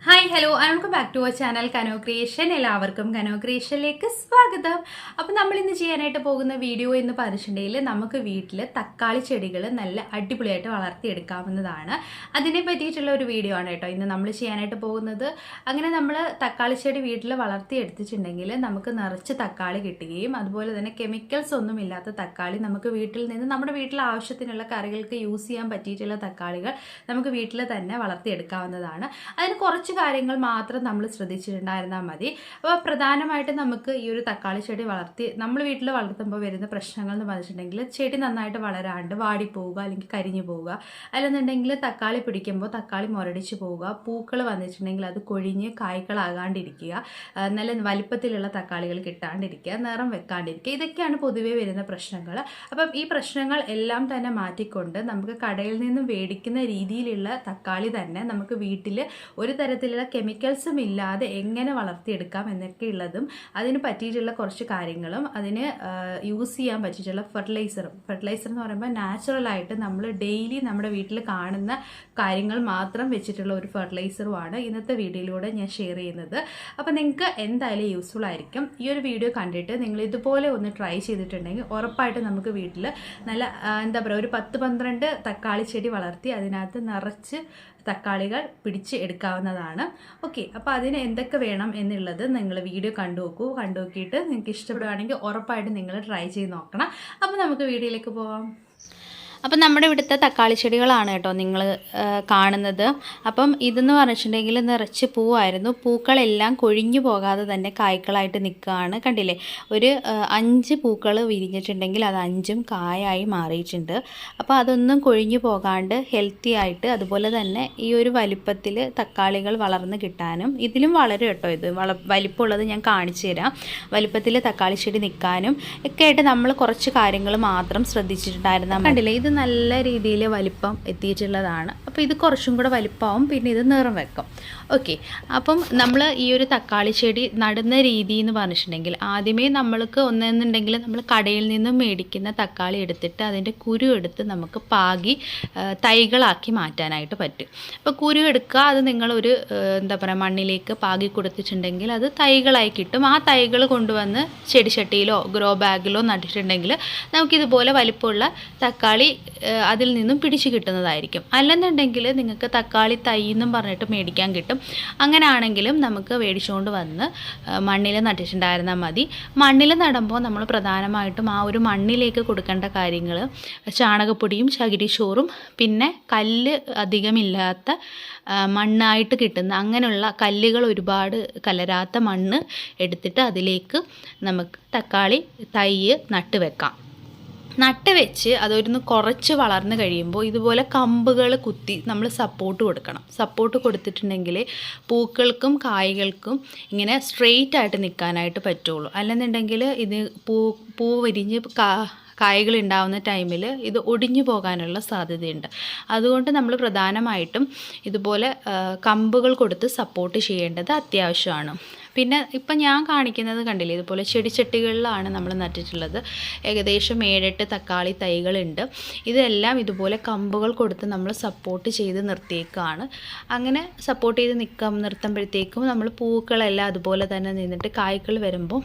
Hi hello welcome back to our channel കനോ creation. എല്ലാവർക്കും കനോ ക്രിയേഷനിലേക്ക് സ്വാഗതം. അപ്പോൾ നമ്മൾ ഇന്ന് ചെയ്യാനായിട്ട് പോകുന്ന വീഡിയോ എന്ന് പറഞ്ഞിട്ടുണ്ടെങ്കിൽ നമുക്ക് വീട്ടിൽ തക്കാളി ചെടികൾ നല്ല അടിപൊളിയായിട്ട് വളർത്തിയെടുക്കാവുന്നതാണ്. അതിനെ പറ്റിയിട്ടുള്ള ഒരു വീഡിയോ ആണ് കേട്ടോ ഇന്ന് നമ്മൾ ചെയ്യാനായിട്ട് പോകുന്നത്. അങ്ങനെ നമ്മൾ തക്കാളി ചെടി വീട്ടിൽ വളർത്തിയെടുത്തിട്ടുണ്ടെങ്കിൽ നമുക്ക് നിറച്ച് തക്കാളി കിട്ടുകയും അതുപോലെ തന്നെ കെമിക്കൽസ് ഒന്നും ഇല്ലാത്ത തക്കാളി നമുക്ക് വീട്ടിൽ നിന്ന് നമ്മുടെ വീട്ടിലെ ആവശ്യത്തിനുള്ള കറികൾക്ക് യൂസ് ചെയ്യാൻ പറ്റിയിട്ടുള്ള തക്കാളികൾ നമുക്ക് വീട്ടിൽ തന്നെ വളർത്തിയെടുക്കാവുന്നതാണ്. അതിന് കുറച്ച് കാര്യങ്ങൾ മാത്രം നമ്മൾ ശ്രദ്ധിച്ചിട്ടുണ്ടായിരുന്നാൽ മതി. അപ്പോൾ പ്രധാനമായിട്ടും നമുക്ക് ഈ ഒരു തക്കാളി ചെടി നമ്മൾ വീട്ടിൽ വളർത്തുമ്പോൾ വരുന്ന പ്രശ്നങ്ങൾ എന്ന് പറഞ്ഞിട്ടുണ്ടെങ്കിൽ ചെടി നന്നായിട്ട് വളരാണ്ട് വാടിപ്പോവുക, അല്ലെങ്കിൽ കരിഞ്ഞു പോവുക, അല്ലെന്നുണ്ടെങ്കിൽ തക്കാളി പിടിക്കുമ്പോൾ തക്കാളി മുരടിച്ചു പോവുക, പൂക്കൾ വന്നിട്ടുണ്ടെങ്കിൽ അത് കൊഴിഞ്ഞ് കായ്കളാകാണ്ടിരിക്കുക, നല്ല വലിപ്പത്തിലുള്ള തക്കാളികൾ കിട്ടാണ്ടിരിക്കുക, നിറം വെക്കാണ്ടിരിക്കുക, ഇതൊക്കെയാണ് പൊതുവേ വരുന്ന പ്രശ്നങ്ങൾ. അപ്പം ഈ പ്രശ്നങ്ങൾ എല്ലാം തന്നെ മാറ്റിക്കൊണ്ട് നമുക്ക് കടയിൽ നിന്നും മേടിക്കുന്ന രീതിയിലുള്ള തക്കാളി തന്നെ നമുക്ക് വീട്ടിൽ ഒരു തരത്തിലുള്ള കെമിക്കൽസും ഇല്ലാതെ എങ്ങനെ വളർത്തിയെടുക്കാം എന്നൊക്കെ ഉള്ളതും അതിന് പറ്റിയിട്ടുള്ള കുറച്ച് കാര്യങ്ങളും അതിന് യൂസ് ചെയ്യാൻ പറ്റിയിട്ടുള്ള ഫെർട്ടിലൈസർ എന്ന് പറയുമ്പോൾ നാച്ചുറലായിട്ട് നമ്മൾ ഡെയിലി നമ്മുടെ വീട്ടിൽ കാണുന്ന കാര്യങ്ങൾ മാത്രം വെച്ചിട്ടുള്ള ഒരു ഫെർട്ടിലൈസറുമാണ് ഇന്നത്തെ വീഡിയോയിലൂടെ ഞാൻ ഷെയർ ചെയ്യുന്നത്. അപ്പോൾ നിങ്ങൾക്ക് എന്തായാലും യൂസ്ഫുൾ ആയിരിക്കും. ഈ ഒരു വീഡിയോ കണ്ടിട്ട് നിങ്ങൾ ഇതുപോലെ ഒന്ന് ട്രൈ ചെയ്തിട്ടുണ്ടെങ്കിൽ ഉറപ്പായിട്ട് നമുക്ക് വീട്ടിൽ നല്ല എന്താ പറയുക ഒരു 10-12 തക്കാളി ചെടി വളർത്തി അതിനകത്ത് നിറച്ച് തക്കാളികൾ പിടിച്ച് എടുക്കാവുന്നതാണ്. ഓക്കെ, അപ്പോൾ അതിന് എന്തൊക്കെ വേണം എന്നുള്ളത് നിങ്ങൾ വീഡിയോ കണ്ടുനോക്കിയിട്ട് നിങ്ങൾക്ക് ഇഷ്ടപ്പെടുകയാണെങ്കിൽ ഉറപ്പായിട്ട് നിങ്ങൾ ട്രൈ ചെയ്ത് നോക്കണം. അപ്പോൾ നമുക്ക് വീഡിയോയിലേക്ക് പോവാം. അപ്പം നമ്മുടെ ഇവിടുത്തെ തക്കാളി ചെടികളാണ് കേട്ടോ നിങ്ങൾ കാണുന്നത്. അപ്പം ഇതെന്ന് പറഞ്ഞിട്ടുണ്ടെങ്കിൽ നിറച്ച് പൂവായിരുന്നു. പൂക്കളെല്ലാം കൊഴിഞ്ഞു പോകാതെ തന്നെ കായ്ക്കളായിട്ട് നിൽക്കുകയാണ്. കണ്ടില്ലേ, ഒരു 5 പൂക്കൾ വിരിഞ്ഞിട്ടുണ്ടെങ്കിൽ അത് 5ഉം കായായി മാറിയിട്ടുണ്ട്. അപ്പോൾ അതൊന്നും കൊഴിഞ്ഞു പോകാണ്ട് ഹെൽത്തി ആയിട്ട് അതുപോലെ തന്നെ ഈ ഒരു വലിപ്പത്തിൽ തക്കാളികൾ വളർന്ന് കിട്ടാനും ഇതിലും വളരും കേട്ടോ. ഇത് വലിപ്പമുള്ളത് ഞാൻ കാണിച്ചു തരാം. വലിപ്പത്തിൽ തക്കാളി ചെടി നിൽക്കാനും ഒക്കെ ആയിട്ട് നമ്മൾ കുറച്ച് കാര്യങ്ങൾ മാത്രം ശ്രദ്ധിച്ചിട്ടുണ്ടായിരുന്നു. കണ്ടില്ലേ, ഇത് നല്ല രീതിയിൽ വലിപ്പം എത്തിയിട്ടുള്ളതാണ്. അപ്പോൾ ഇത് കുറച്ചും കൂടെ വലിപ്പമാവും, പിന്നെ ഇത് നിറം വെക്കും. ഓക്കെ, അപ്പം നമ്മൾ ഈ ഒരു തക്കാളി ചെടി നടുന്ന രീതി എന്ന് പറഞ്ഞിട്ടുണ്ടെങ്കിൽ ആദ്യമേ നമ്മൾക്ക് ഒന്നെന്നുണ്ടെങ്കിൽ നമ്മൾ കടയിൽ നിന്നും മേടിക്കുന്ന തക്കാളി എടുത്തിട്ട് അതിൻ്റെ കുരു എടുത്ത് നമുക്ക് പാകി തൈകളാക്കി മാറ്റാനായിട്ട് പറ്റും. അപ്പോൾ കുരു എടുക്കുക, അത് നിങ്ങളൊരു എന്താ പറയുക മണ്ണിലേക്ക് പാകി കൊടുത്തിട്ടുണ്ടെങ്കിൽ അത് തൈകളായി കിട്ടും. ആ തൈകൾ കൊണ്ടുവന്ന് ചെടിച്ചട്ടിയിലോ ഗ്രോ ബാഗിലോ നട്ടിട്ടുണ്ടെങ്കിൽ നമുക്കിതുപോലെ വലിപ്പമുള്ള തക്കാളി അതിൽ നിന്നും പിടിച്ചു കിട്ടുന്നതായിരിക്കും. അല്ലെന്നുണ്ടെങ്കിൽ നിങ്ങൾക്ക് തക്കാളി തൈ എന്നും പറഞ്ഞിട്ട് മേടിക്കാൻ കിട്ടും. അങ്ങനെ ആണെങ്കിലും നമുക്ക് മേടിച്ചുകൊണ്ട് വന്ന് മണ്ണിൽ നട്ടിട്ടുണ്ടായിരുന്നാൽ മതി. മണ്ണിൽ നടുമ്പോൾ നമ്മൾ പ്രധാനമായിട്ടും ആ ഒരു മണ്ണിലേക്ക് കൊടുക്കേണ്ട കാര്യങ്ങൾ ചാണകപ്പൊടിയും ചകിരിച്ചോറും പിന്നെ കല്ല് അധികമില്ലാത്ത മണ്ണായിട്ട് കിട്ടുന്ന അങ്ങനെയുള്ള കല്ലുകൾ ഒരുപാട് കലരാത്ത മണ്ണ് എടുത്തിട്ട് അതിലേക്ക് നമുക്ക് തക്കാളി തൈ നട്ട് വെക്കാം. നട്ട് വെച്ച് അതൊന്ന് കുറച്ച് വളർന്ന് കഴിയുമ്പോൾ ഇതുപോലെ കമ്പുകൾ കുത്തി നമ്മൾ സപ്പോർട്ട് കൊടുക്കണം. സപ്പോർട്ട് കൊടുത്തിട്ടുണ്ടെങ്കിൽ പൂക്കൾക്കും കായ്കൾക്കും ഇങ്ങനെ സ്ട്രെയിറ്റ് ആയിട്ട് നിൽക്കാനായിട്ട് പറ്റുള്ളൂ. അല്ലെന്നുണ്ടെങ്കിൽ ഇത് പൂ വിരിഞ്ഞ് കായ്കൾ ഉണ്ടാവുന്ന ടൈമിൽ ഇത് ഒടിഞ്ഞു പോകാനുള്ള സാധ്യതയുണ്ട്. അതുകൊണ്ട് നമ്മൾ പ്രധാനമായിട്ടും ഇതുപോലെ കമ്പുകൾ കൊടുത്ത് സപ്പോർട്ട് ചെയ്യേണ്ടത് അത്യാവശ്യമാണ്. പിന്നെ ഇപ്പം ഞാൻ കാണിക്കുന്നത് കണ്ടില്ലേ, ഇതുപോലെ ചെടിച്ചട്ടികളിലാണ് നമ്മൾ നട്ടിട്ടുള്ളത്. ഏകദേശം 7-8 തക്കാളി തൈകളുണ്ട്. ഇതെല്ലാം ഇതുപോലെ കമ്പുകൾ കൊടുത്ത് നമ്മൾ സപ്പോർട്ട് ചെയ്ത് നിർത്തിയേക്കാണ്. അങ്ങനെ സപ്പോർട്ട് ചെയ്ത് നിർത്തുമ്പോഴത്തേക്കും നമ്മൾ പൂക്കളെല്ലാം അതുപോലെ തന്നെ നിന്നിട്ട് കായ്കൾ വരുമ്പോൾ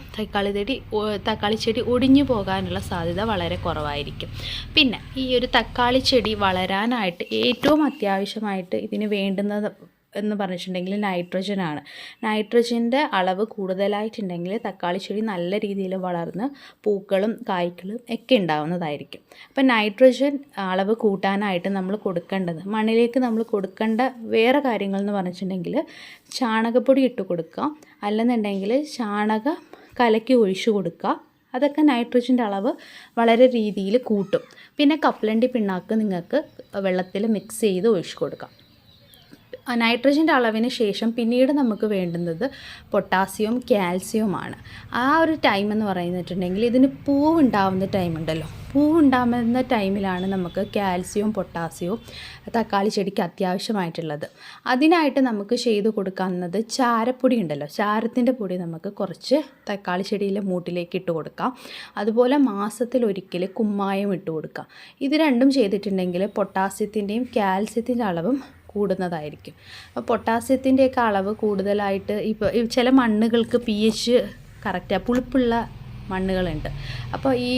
തക്കാളി ചെടി ഒടിഞ്ഞു പോകാനുള്ള സാധ്യത വളരെ കുറവായിരിക്കും. പിന്നെ ഈ ഒരു തക്കാളി ചെടി വളരാനായിട്ട് ഏറ്റവും അത്യാവശ്യമായിട്ട് ഇതിന് വേണ്ടുന്നത് എന്ന് പറഞ്ഞിട്ടുണ്ടെങ്കിൽ നൈട്രജനാണ്. നൈട്രജൻ്റെ അളവ് കൂടുതലായിട്ടുണ്ടെങ്കിൽ തക്കാളി ചെടി നല്ല രീതിയിൽ വളർന്ന് പൂക്കളും കായ്ക്കളും ഒക്കെ ഉണ്ടാവുന്നതായിരിക്കും. അപ്പം നൈട്രജൻ അളവ് കൂട്ടാനായിട്ട് നമ്മൾ കൊടുക്കേണ്ടത് മണ്ണിലേക്ക് നമ്മൾ കൊടുക്കേണ്ട വേറെ കാര്യങ്ങൾ എന്ന് പറഞ്ഞിട്ടുണ്ടെങ്കിൽ ചാണകപ്പൊടി ഇട്ട് കൊടുക്കുക, അല്ലെന്നുണ്ടെങ്കിൽ ചാണകം കലക്കി ഒഴിച്ചു കൊടുക്കുക. അതൊക്കെ നൈട്രജൻ്റെ അളവ് വളരെ രീതിയിൽ കൂട്ടും. പിന്നെ കപ്പലണ്ടി പിണ്ണാക്ക് നിങ്ങൾക്ക് വെള്ളത്തിൽ മിക്സ് ചെയ്ത് ഒഴിച്ചു കൊടുക്കാം. നൈട്രജൻ്റെ അളവിന് ശേഷം പിന്നീട് നമുക്ക് വേണ്ടുന്നത് പൊട്ടാസ്യവും കാൽസ്യവുമാണ്. ആ ഒരു ടൈം എന്ന് പറഞ്ഞിട്ടുണ്ടെങ്കിൽ ഇതിന് പൂവുണ്ടാവുന്ന ടൈമുണ്ടല്ലോ, പൂവുണ്ടാകുന്ന ടൈമിലാണ് നമുക്ക് കാൽസ്യവും പൊട്ടാസ്യവും തക്കാളി ചെടിക്ക് അത്യാവശ്യമായിട്ടുള്ളത്. അതിനായിട്ട് നമുക്ക് ചെയ്തു കൊടുക്കാവുന്നത് ചാരപ്പൊടി ഉണ്ടല്ലോ, ചാരത്തിൻ്റെ പൊടി നമുക്ക് കുറച്ച് തക്കാളി ചെടിയിലെ മൂട്ടിലേക്ക് ഇട്ട് കൊടുക്കാം. അതുപോലെ മാസത്തിലൊരിക്കൽ കുമ്മായം ഇട്ട് കൊടുക്കാം. ഇത് രണ്ടും ചെയ്തിട്ടുണ്ടെങ്കിൽ പൊട്ടാസ്യത്തിൻ്റെയും കാൽസ്യത്തിൻ്റെ അളവും കൂടുന്നതായിരിക്കും. അപ്പോൾ പൊട്ടാസ്യത്തിൻ്റെയൊക്കെ അളവ് കൂടുതലായിട്ട് ഇപ്പോൾ ചില മണ്ണുകൾക്ക് pH കറക്റ്റാണ്, പുളിപ്പുള്ള മണ്ണുകളുണ്ട്. അപ്പോൾ ഈ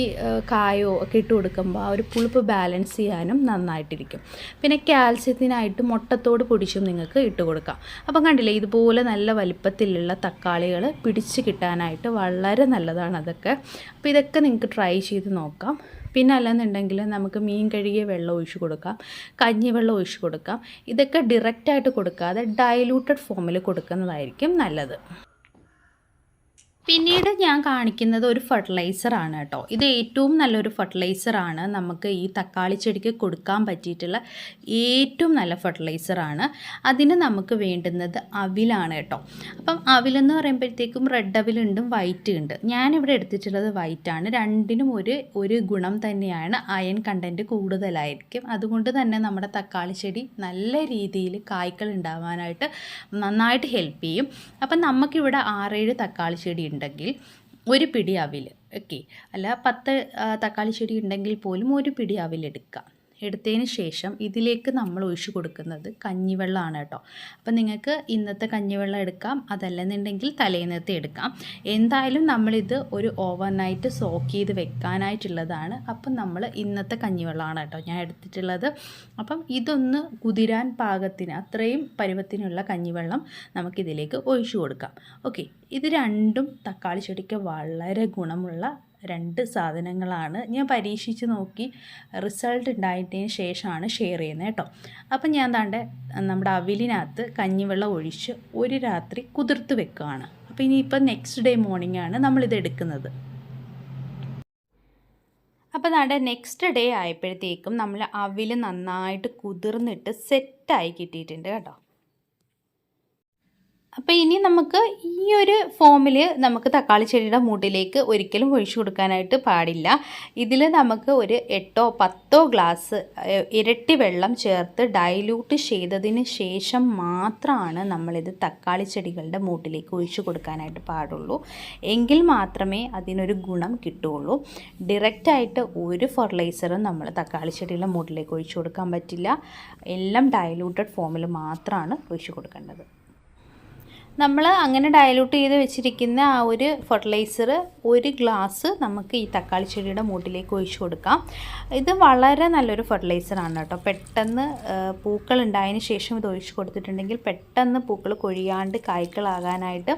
കായോ ഒക്കെ ഇട്ട് കൊടുക്കുമ്പോൾ ആ ഒരു പുളിപ്പ് ബാലൻസ് ചെയ്യാനും നന്നായിട്ടിരിക്കും. പിന്നെ കാൽസ്യത്തിനായിട്ട് മുട്ടത്തോട് പൊടിച്ചും നിങ്ങൾക്ക് ഇട്ട് കൊടുക്കാം. അപ്പം കണ്ടില്ലേ, ഇതുപോലെ നല്ല വലിപ്പത്തിലുള്ള തക്കാളികൾ പിടിച്ച് കിട്ടാനായിട്ട് വളരെ നല്ലതാണ് അതൊക്കെ. അപ്പോൾ ഇതൊക്കെ നിങ്ങൾക്ക് ട്രൈ ചെയ്ത് നോക്കാം. പിന്നെ അല്ലെന്നുണ്ടെങ്കിൽ നമുക്ക് മീൻ കഴുകിയ വെള്ളം ഒഴിച്ച് കൊടുക്കാം, കഞ്ഞിവെള്ളം ഒഴിച്ച് കൊടുക്കാം. ഇതൊക്കെ ഡയറക്റ്റായിട്ട് കൊടുക്കാതെ ഡൈലൂട്ടഡ് ഫോമിൽ കൊടുക്കുന്നതായിരിക്കും നല്ലത്. പിന്നീട് ഞാൻ കാണിക്കുന്നത് ഒരു ഫെർട്ടിലൈസറാണ് കേട്ടോ. ഇത് ഏറ്റവും നല്ലൊരു ഫെർട്ടിലൈസറാണ്, നമുക്ക് ഈ തക്കാളി ചെടിക്ക് കൊടുക്കാൻ പറ്റിയിട്ടുള്ള ഏറ്റവും നല്ല ഫെർട്ടിലൈസറാണ്. അതിന് നമുക്ക് വേണ്ടുന്നത് അവിലാണ് കേട്ടോ. അപ്പം അവിലെന്ന് പറയുമ്പോഴത്തേക്കും റെഡ് അവിലുണ്ട്, വൈറ്റ് ഉണ്ട്. ഞാനിവിടെ എടുത്തിട്ടുള്ളത് വൈറ്റാണ്. രണ്ടിനും ഒരു ഗുണം തന്നെയാണ്, അയൺ കണ്ടൻറ്റ് കൂടുതലായിരിക്കും. അതുകൊണ്ട് തന്നെ നമ്മുടെ തക്കാളി ചെടി നല്ല രീതിയിൽ കായ്കൾ ഉണ്ടാവാനായിട്ട് നന്നായിട്ട് ഹെൽപ്പ് ചെയ്യും. അപ്പം നമുക്കിവിടെ 6-7 തക്കാളി ചെടി ഉണ്ടെങ്കിൽ ഒരു പിടി അവിൽ, ഓക്കെ, അല്ല 10 തക്കാളി ചെടി ഉണ്ടെങ്കിൽ പോലും ഒരു പിടി അവിലെടുക്കുക. എടുത്തതിന് ശേഷം ഇതിലേക്ക് നമ്മൾ ഒഴിച്ച് കൊടുക്കുന്നത് കഞ്ഞിവെള്ളമാണ് കേട്ടോ. അപ്പം നിങ്ങൾക്ക് ഇന്നത്തെ കഞ്ഞിവെള്ളം എടുക്കാം, അതല്ലെന്നുണ്ടെങ്കിൽ തലേന്നത്തെ എടുക്കാം. എന്തായാലും നമ്മളിത് ഒരു ഓവർനൈറ്റ് സോക്ക് ചെയ്ത് വെക്കാനായിട്ടുള്ളതാണ്. അപ്പം നമ്മൾ ഇന്നത്തെ കഞ്ഞിവെള്ളമാണ് കേട്ടോ ഞാൻ എടുത്തിട്ടുള്ളത്. അപ്പം ഇതൊന്ന് കുതിരാൻ പാകത്തിന് അത്രയും പരുവത്തിനുള്ള കഞ്ഞിവെള്ളം നമുക്കിതിലേക്ക് ഒഴിച്ചു കൊടുക്കാം. ഓക്കെ, ഇത് രണ്ടും തക്കാളി ചെടിക്ക് വളരെ ഗുണമുള്ള 2 സാധനങ്ങളാണ്. ഞാൻ പരീക്ഷിച്ച് നോക്കി റിസൾട്ട് ഉണ്ടായതിന് ശേഷമാണ് ഷെയർ ചെയ്യുന്നത് കേട്ടോ. അപ്പം ഞാൻ നമ്മുടെ അവിലിനകത്ത് കഞ്ഞിവെള്ളം ഒഴിച്ച് ഒരു രാത്രി കുതിർത്ത് വെക്കുകയാണ്. അപ്പോൾ ഇനിയിപ്പോൾ നെക്സ്റ്റ് ഡേ മോർണിംഗ് ആണ് നമ്മളിത് എടുക്കുന്നത്. അപ്പോൾ നെക്സ്റ്റ് ഡേ ആയപ്പോഴത്തേക്കും നമ്മൾ അവിൽ നന്നായിട്ട് കുതിർന്നിട്ട് സെറ്റായി കിട്ടിയിട്ടുണ്ട് കേട്ടോ. അപ്പോൾ ഇനി നമുക്ക് ഈ ഒരു ഫോമിൽ നമുക്ക് തക്കാളി ചെടിയുടെ മൂട്ടിലേക്ക് ഒരിക്കലും ഒഴിച്ചു കൊടുക്കാനായിട്ട് പാടില്ല. ഇതിൽ നമുക്ക് ഒരു 8-10 ഗ്ലാസ് ഇരട്ടി വെള്ളം ചേർത്ത് ഡൈല്യൂട്ട് ചെയ്തതിന് ശേഷം മാത്രമാണ് നമ്മളിത് തക്കാളി ചെടികളുടെ മൂട്ടിലേക്ക് ഒഴിച്ചു കൊടുക്കാനായിട്ട് പാടുള്ളൂ. എങ്കിൽ മാത്രമേ അതിനൊരു ഗുണം കിട്ടുകയുള്ളൂ. ഡയറക്റ്റായിട്ട് ഒരു ഫെർട്ടിലൈസറും നമ്മൾ തക്കാളി ചെടികളുടെ മൂട്ടിലേക്ക് ഒഴിച്ചു കൊടുക്കാൻ പറ്റില്ല. എല്ലാം ഡൈല്യൂട്ടഡ് ഫോമിൽ മാത്രമാണ് ഒഴിച്ചു കൊടുക്കേണ്ടത്. നമ്മൾ അങ്ങനെ ഡയലൂട്ട് ചെയ്ത് വെച്ചിരിക്കുന്ന ആ ഒരു ഫെർട്ടിലൈസർ 1 ഗ്ലാസ് നമുക്ക് ഈ തക്കാളി ചെടിയുടെ മൂട്ടിലേക്ക് ഒഴിച്ചു കൊടുക്കാം. ഇത് വളരെ നല്ലൊരു ഫെർട്ടിലൈസറാണ് കേട്ടോ. പെട്ടെന്ന് പൂക്കൾ ഉണ്ടായതിന് ശേഷം ഇത് ഒഴിച്ചു കൊടുത്തിട്ടുണ്ടെങ്കിൽ പെട്ടെന്ന് പൂക്കൾ കൊഴിയാണ്ട് കായ്കളാകാനായിട്ട്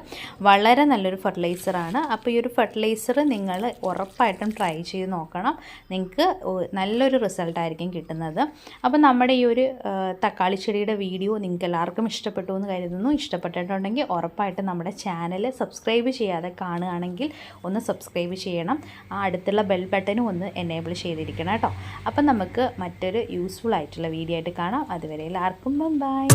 വളരെ നല്ലൊരു ഫെർട്ടിലൈസറാണ്. അപ്പോൾ ഈ ഒരു ഫെർട്ടിലൈസർ നിങ്ങൾ ഉറപ്പായിട്ടും ട്രൈ ചെയ്ത് നോക്കണം. നിങ്ങൾക്ക് നല്ലൊരു റിസൾട്ടായിരിക്കും കിട്ടുന്നത്. അപ്പോൾ നമ്മുടെ ഈ ഒരു തക്കാളി ചെടിയുടെ വീഡിയോ നിങ്ങൾക്ക് എല്ലാവർക്കും ഇഷ്ടപ്പെട്ടു എന്ന് കരുതുന്നു. ഇഷ്ടപ്പെട്ടിട്ടുണ്ടെങ്കിൽ ഉറപ്പായിട്ടും നമ്മുടെ ചാനൽ സബ്സ്ക്രൈബ് ചെയ്യാതെ കാണുകയാണെങ്കിൽ ഒന്ന് സബ്സ്ക്രൈബ് ചെയ്യണം. ആ അടുത്തുള്ള ബെൽ ബട്ടനും ഒന്ന് എനേബിൾ ചെയ്തിരിക്കണം കേട്ടോ. അപ്പം നമുക്ക് മറ്റൊരു യൂസ്ഫുൾ ആയിട്ടുള്ള വീഡിയോ ആയിട്ട് കാണാം. അതുവരെ എല്ലാവർക്കും ബൈ.